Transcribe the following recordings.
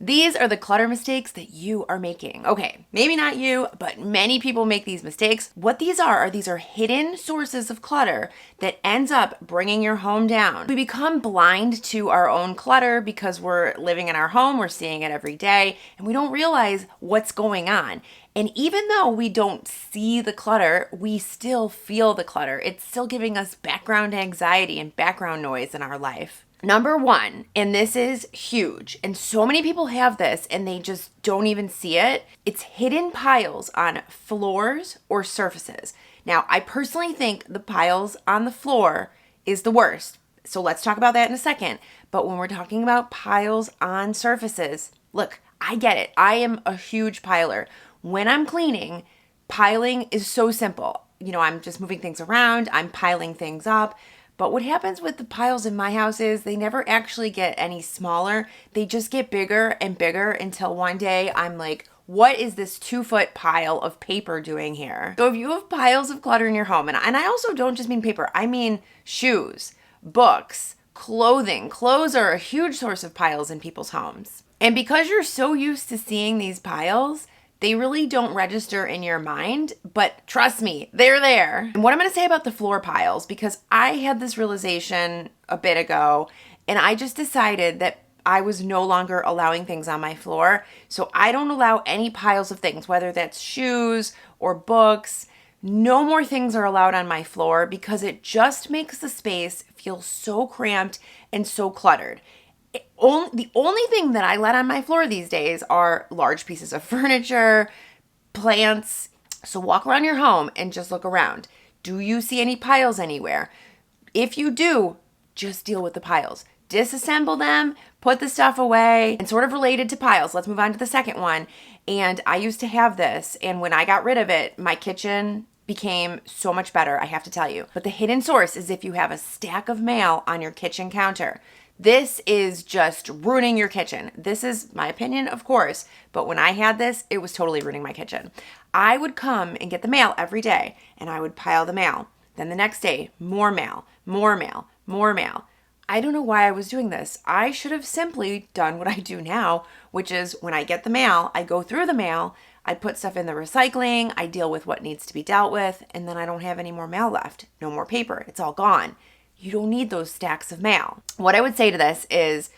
These are the clutter mistakes that you are making. Okay, maybe not you, but many people make these mistakes. What these are these are hidden sources of clutter that ends up bringing your home down. We become blind to our own clutter because we're living in our home, we're seeing it every day, and we don't realize what's going on. And even though we don't see the clutter, we still feel the clutter. It's still giving us background anxiety and background noise in our life. Number one, and this is huge, and so many people have this and they just don't even see it. It's hidden piles on floors or surfaces. Now, I personally think the piles on the floor is the worst. So let's talk about that in a second. But when we're talking about piles on surfaces, look, I get it. I am a huge piler. When I'm cleaning, piling is so simple. I'm just moving things around, I'm piling things up. But what happens with the piles in my house is they never actually get any smaller. They just get bigger and bigger until one day I'm like, what is this 2-foot pile of paper doing here? So if you have piles of clutter in your home, and I also don't just mean paper, I mean shoes, books, clothing. Clothes are a huge source of piles in people's homes. And because you're so used to seeing these piles, they really don't register in your mind, but trust me, they're there. And what I'm gonna say about the floor piles, because I had this realization a bit ago, and I just decided that I was no longer allowing things on my floor. So I don't allow any piles of things, whether that's shoes or books. No more things are allowed on my floor because it just makes the space feel so cramped and so cluttered. The only thing that I let on my floor these days are large pieces of furniture, plants. So walk around your home and just look around. Do you see any piles anywhere? If you do, just deal with the piles. Disassemble them, put the stuff away, and sort of related to piles. Let's move on to the second one. And I used to have this, and when I got rid of it, my kitchen became so much better, I have to tell you. But the hidden source is if you have a stack of mail on your kitchen counter. This is just ruining your kitchen. This is my opinion, of course, but when I had this, it was totally ruining my kitchen. I would come and get the mail every day, and I would pile the mail. Then the next day, more mail, more mail, more mail. I don't know why I was doing this. I should have simply done what I do now, which is when I get the mail, I go through the mail, I put stuff in the recycling, I deal with what needs to be dealt with, and then I don't have any more mail left. No more paper. It's all gone. You don't need those stacks of mail. What I would say to this is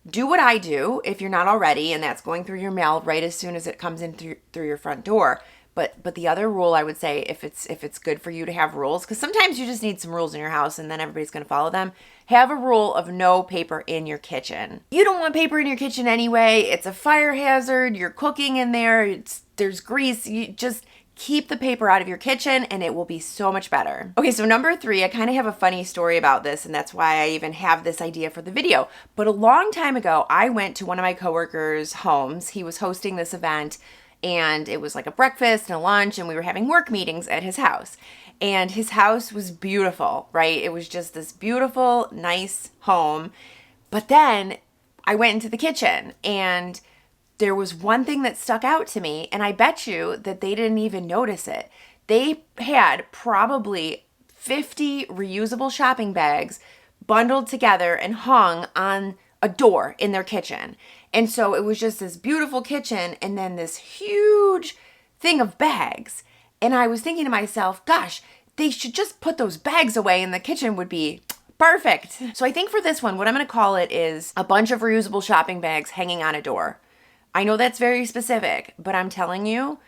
do what I do if you're not already, and that's going through your mail right as soon as it comes in through your front door. But the other rule I would say, if it's good for you to have rules, because sometimes you just need some rules in your house and then everybody's going to follow them, have a rule of no paper in your kitchen. You don't want paper in your kitchen anyway. It's a fire hazard. You're cooking in there. There's grease. You just keep the paper out of your kitchen and it will be so much better. Okay, so number 3, I kind of have a funny story about this, and that's why I even have this idea for the video. But a long time ago, I went to one of my coworkers' homes. He was hosting this event, and it was like a breakfast and a lunch, and we were having work meetings at his house. And his house was beautiful, right? It was just this beautiful, nice home. But then I went into the kitchen, and there was one thing that stuck out to me, and I bet you that they didn't even notice it. They had probably 50 reusable shopping bags bundled together and hung on a door in their kitchen. And so it was just this beautiful kitchen and then this huge thing of bags. And I was thinking to myself, gosh, they should just put those bags away and the kitchen would be perfect. So I think for this one, what I'm going to call it is a bunch of reusable shopping bags hanging on a door. I know that's very specific, but I'm telling you,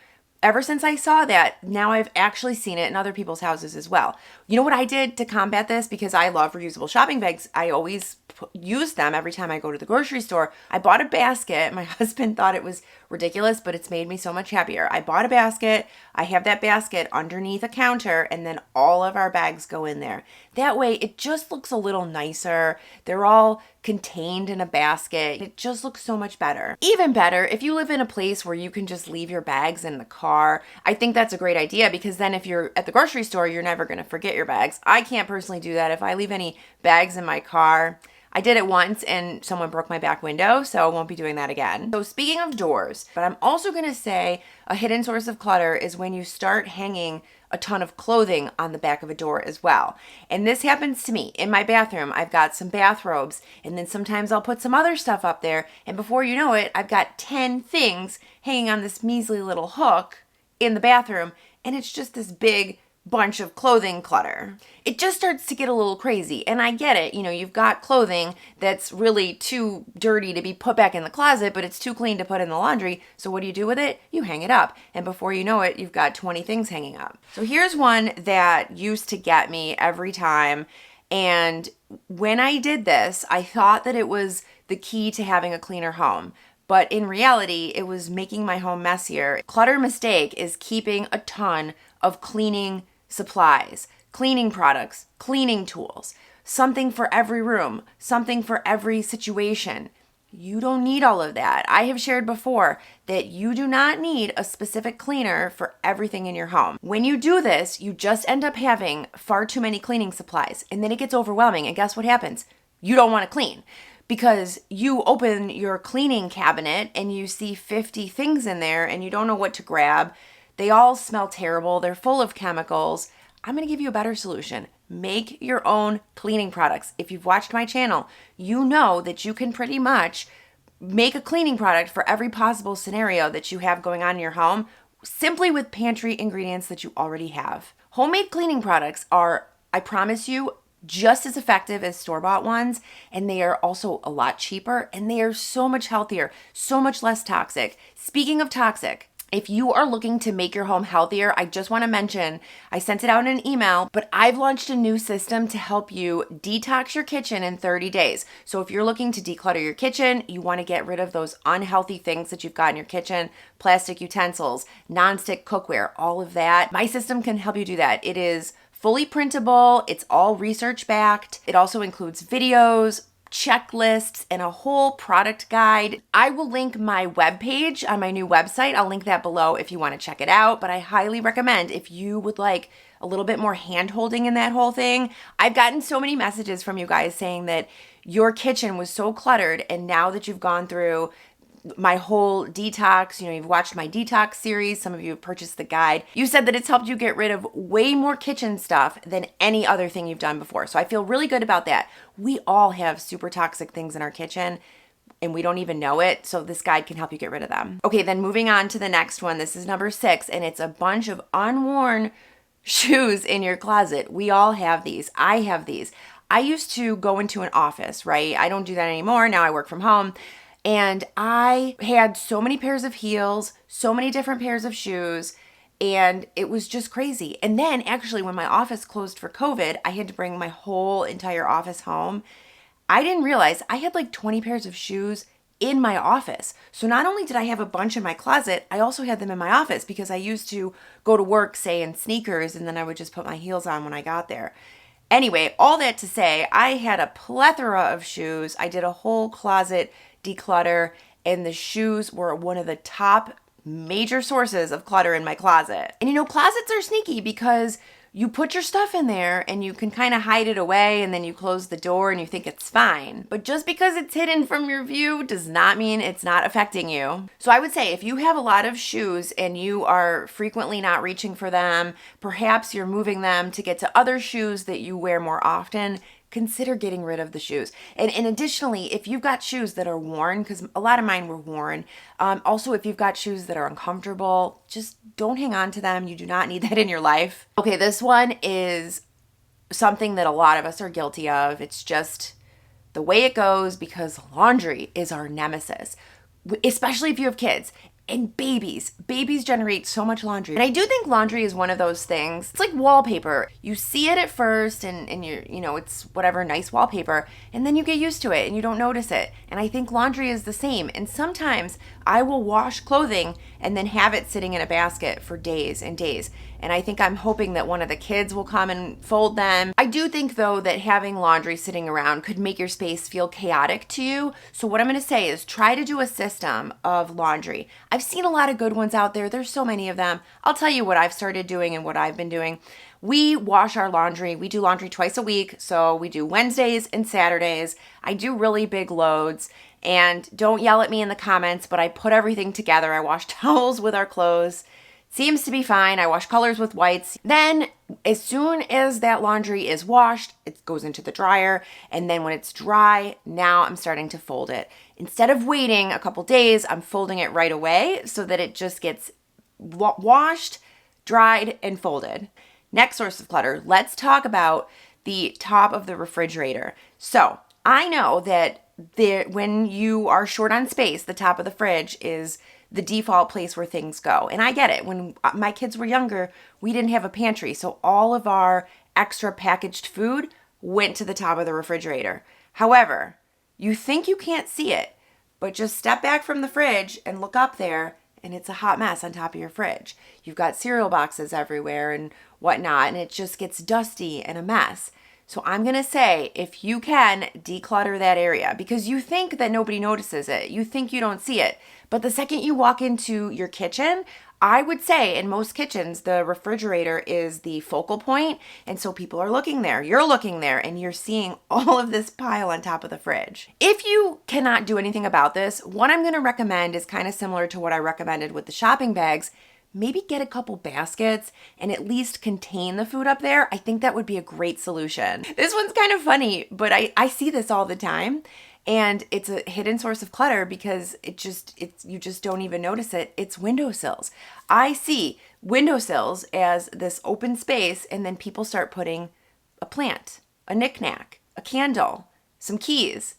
ever since I saw that, now I've actually seen it in other people's houses as well. You know what I did to combat this? Because I love reusable shopping bags. I always use them every time I go to the grocery store. I bought a basket. My husband thought it was ridiculous, but it's made me so much happier. I bought a basket. I have that basket underneath a counter, and then all of our bags go in there. That way, it just looks a little nicer. They're all contained in a basket. It just looks so much better. Even better, if you live in a place where you can just leave your bags in the car, I think that's a great idea, because then if you're at the grocery store, you're never going to forget your bags. I can't personally do that. If I leave any bags in my car, I did it once and someone broke my back window, so I won't be doing that again. So speaking of doors, but I'm also gonna say a hidden source of clutter is when you start hanging a ton of clothing on the back of a door as well. And this happens to me in my bathroom. I've got some bathrobes, and then sometimes I'll put some other stuff up there, and before you know it, I've got 10 things hanging on this measly little hook in the bathroom, and it's just this big bunch of clothing clutter. It just starts to get a little crazy, and I get it. You know, you've got clothing that's really too dirty to be put back in the closet, but it's too clean to put in the laundry. So what do you do with it? You hang it up, and before you know it, you've got 20 things hanging up. So here's one that used to get me every time, and when I did this, I thought that it was the key to having a cleaner home. But in reality, it was making my home messier. Clutter mistake is keeping a ton of cleaning supplies, cleaning products, cleaning tools, something for every room, something for every situation. You don't need all of that. I have shared before that you do not need a specific cleaner for everything in your home. When you do this, you just end up having far too many cleaning supplies, and then it gets overwhelming. And guess what happens? You don't want to clean. Because you open your cleaning cabinet and you see 50 things in there and you don't know what to grab. They all smell terrible. They're full of chemicals. I'm going to give you a better solution. Make your own cleaning products. If you've watched my channel, you know that you can pretty much make a cleaning product for every possible scenario that you have going on in your home simply with pantry ingredients that you already have. Homemade cleaning products are, I promise you, just as effective as store-bought ones, and they are also a lot cheaper, and they are so much healthier, so much less toxic. Speaking of toxic, if you are looking to make your home healthier, I just want to mention, I sent it out in an email, but I've launched a new system to help you detox your kitchen in 30 days. So if you're looking to declutter your kitchen, you want to get rid of those unhealthy things that you've got in your kitchen, plastic utensils, nonstick cookware, all of that, my system can help you do that. It is fully printable. It's all research backed. It also includes videos, checklists, and a whole product guide. I will link my webpage on my new website. I'll link that below if you want to check it out, but I highly recommend if you would like a little bit more hand holding in that whole thing. I've gotten so many messages from you guys saying that your kitchen was so cluttered, and now that you've gone through my whole detox, you've watched my detox series, some of you have purchased the guide, you said that it's helped you get rid of way more kitchen stuff than any other thing you've done before. So I feel really good about that. We all have super toxic things in our kitchen and we don't even know it. So this guide can help you get rid of them. Okay, then moving on to the next one. This is number 6, and it's a bunch of unworn shoes in your closet. We all have these. I have these. I used to go into an office, right? I don't do that anymore. Now I work from home. And I had so many pairs of heels, so many different pairs of shoes, and it was just crazy. And then actually when my office closed for COVID, I had to bring my whole entire office home. I didn't realize I had like 20 pairs of shoes in my office. So not only did I have a bunch in my closet, I also had them in my office because I used to go to work, say, in sneakers, and then I would just put my heels on when I got there. Anyway, all that to say, I had a plethora of shoes. I did a whole closet declutter, and the shoes were one of the top major sources of clutter in my closet. And closets are sneaky because you put your stuff in there and you can kind of hide it away, and then you close the door and you think it's fine. But just because it's hidden from your view does not mean it's not affecting you. So I would say if you have a lot of shoes and you are frequently not reaching for them, perhaps you're moving them to get to other shoes that you wear more often, consider getting rid of the shoes. And additionally, if you've got shoes that are worn, because a lot of mine were worn, also if you've got shoes that are uncomfortable, just don't hang on to them. You do not need that in your life. Okay, this one is something that a lot of us are guilty of. It's just the way it goes because laundry is our nemesis, especially if you have kids. And babies generate so much laundry. And I do think laundry is one of those things. It's like wallpaper. You see it at first and it's whatever, nice wallpaper. And then you get used to it and you don't notice it. And I think laundry is the same. And sometimes I will wash clothing and then have it sitting in a basket for days and days. And I think I'm hoping that one of the kids will come and fold them. I do think though that having laundry sitting around could make your space feel chaotic to you. So what I'm going to say is try to do a system of laundry. I've I've seen a lot of good ones out there. There's so many of them. I'll tell you what I've started doing and what I've been doing. We wash our laundry. We do laundry twice a week. So we do Wednesdays and Saturdays. I do really big loads. And don't yell at me in the comments, but I put everything together. I wash towels with our clothes. Seems to be fine. I wash colors with whites. Then as soon as that laundry is washed, it goes into the dryer. And then when it's dry, now I'm starting to fold it. Instead of waiting a couple days, I'm folding it right away so that it just gets washed, dried, and folded. Next source of clutter, let's talk about the top of the refrigerator. So I know that when you are short on space, the top of the fridge is the default place where things go. And I get it. When my kids were younger, we didn't have a pantry. So all of our extra packaged food went to the top of the refrigerator. However, you think you can't see it, but just step back from the fridge and look up there and it's a hot mess on top of your fridge. You've got cereal boxes everywhere and whatnot, and it just gets dusty and a mess. So I'm going to say, if you can, declutter that area because you think that nobody notices it. You think you don't see it. But the second you walk into your kitchen, I would say in most kitchens, the refrigerator is the focal point. And so people are looking there, you're looking there, and you're seeing all of this pile on top of the fridge. If you cannot do anything about this, what I'm going to recommend is kind of similar to what I recommended with the shopping bags. Maybe get a couple baskets and at least contain the food up there. I think that would be a great solution. This one's kind of funny, but I see this all the time. And it's a hidden source of clutter because you just don't even notice it. It's windowsills. I see windowsills as this open space, and then people start putting a plant, a knickknack, a candle, some keys.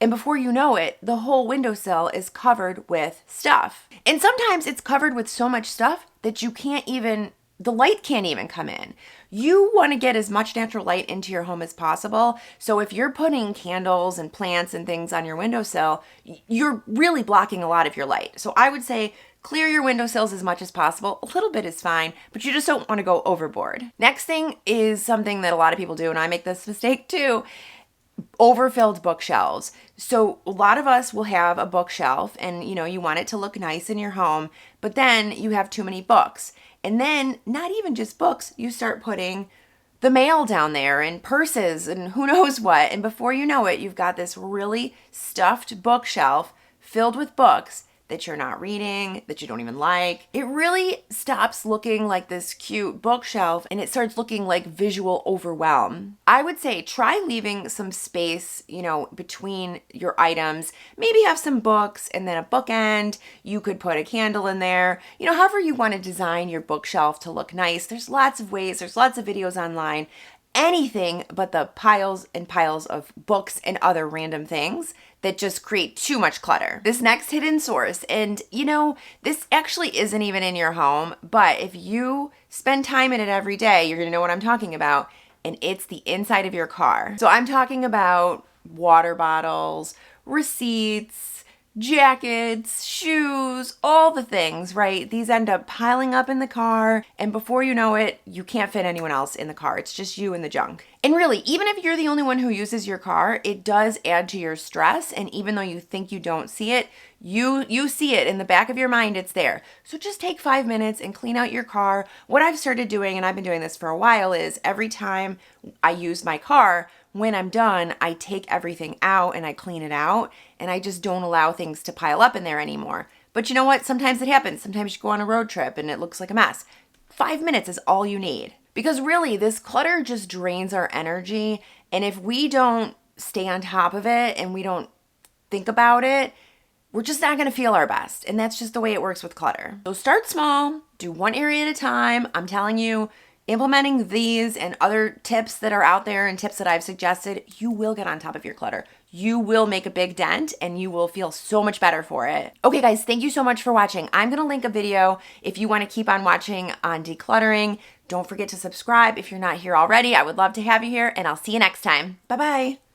And before you know it, the whole windowsill is covered with stuff. And sometimes it's covered with so much stuff that the light can't even come in. You want to get as much natural light into your home as possible. So if you're putting candles and plants and things on your windowsill, you're really blocking a lot of your light. So I would say clear your windowsills as much as possible. A little bit is fine, but you just don't want to go overboard. Next thing is something that a lot of people do, and I make this mistake too. Overfilled bookshelves. So a lot of us will have a bookshelf and you want it to look nice in your home, but then you have too many books. And then not even just books, you start putting the mail down there and purses and who knows what. And before you know it, you've got this really stuffed bookshelf filled with books that you're not reading, that you don't even like. It really stops looking like this cute bookshelf and it starts looking like visual overwhelm. I would say try leaving some space, between your items. Maybe have some books and then a bookend. You could put a candle in there. However you want to design your bookshelf to look nice. There's lots of ways. There's lots of videos online. Anything but the piles and piles of books and other random things that just create too much clutter. This next hidden source, and this actually isn't even in your home, but if you spend time in it every day, you're gonna know what I'm talking about, and it's the inside of your car. So I'm talking about water bottles, receipts, jackets, shoes, all the things, right? These end up piling up in the car, and before you know it, you can't fit anyone else in the car. It's just you and the junk. And really, even if you're the only one who uses your car, it does add to your stress, and even though you think you don't see it, you see it in the back of your mind, it's there. So just take 5 minutes and clean out your car. What I've started doing, and I've been doing this for a while, is every time I use my car, when I'm done, I take everything out and I clean it out, and I just don't allow things to pile up in there anymore. But you know what? Sometimes it happens. Sometimes you go on a road trip and it looks like a mess. 5 minutes is all you need. Because really, this clutter just drains our energy, and if we don't stay on top of it and we don't think about it, we're just not going to feel our best. And that's just the way it works with clutter. So start small, do one area at a time. I'm telling you, implementing these and other tips that are out there and tips that I've suggested, you will get on top of your clutter. You will make a big dent and you will feel so much better for it. Okay guys, thank you so much for watching. I'm gonna link a video if you wanna keep on watching on decluttering. Don't forget to subscribe if you're not here already. I would love to have you here, and I'll see you next time. Bye-bye.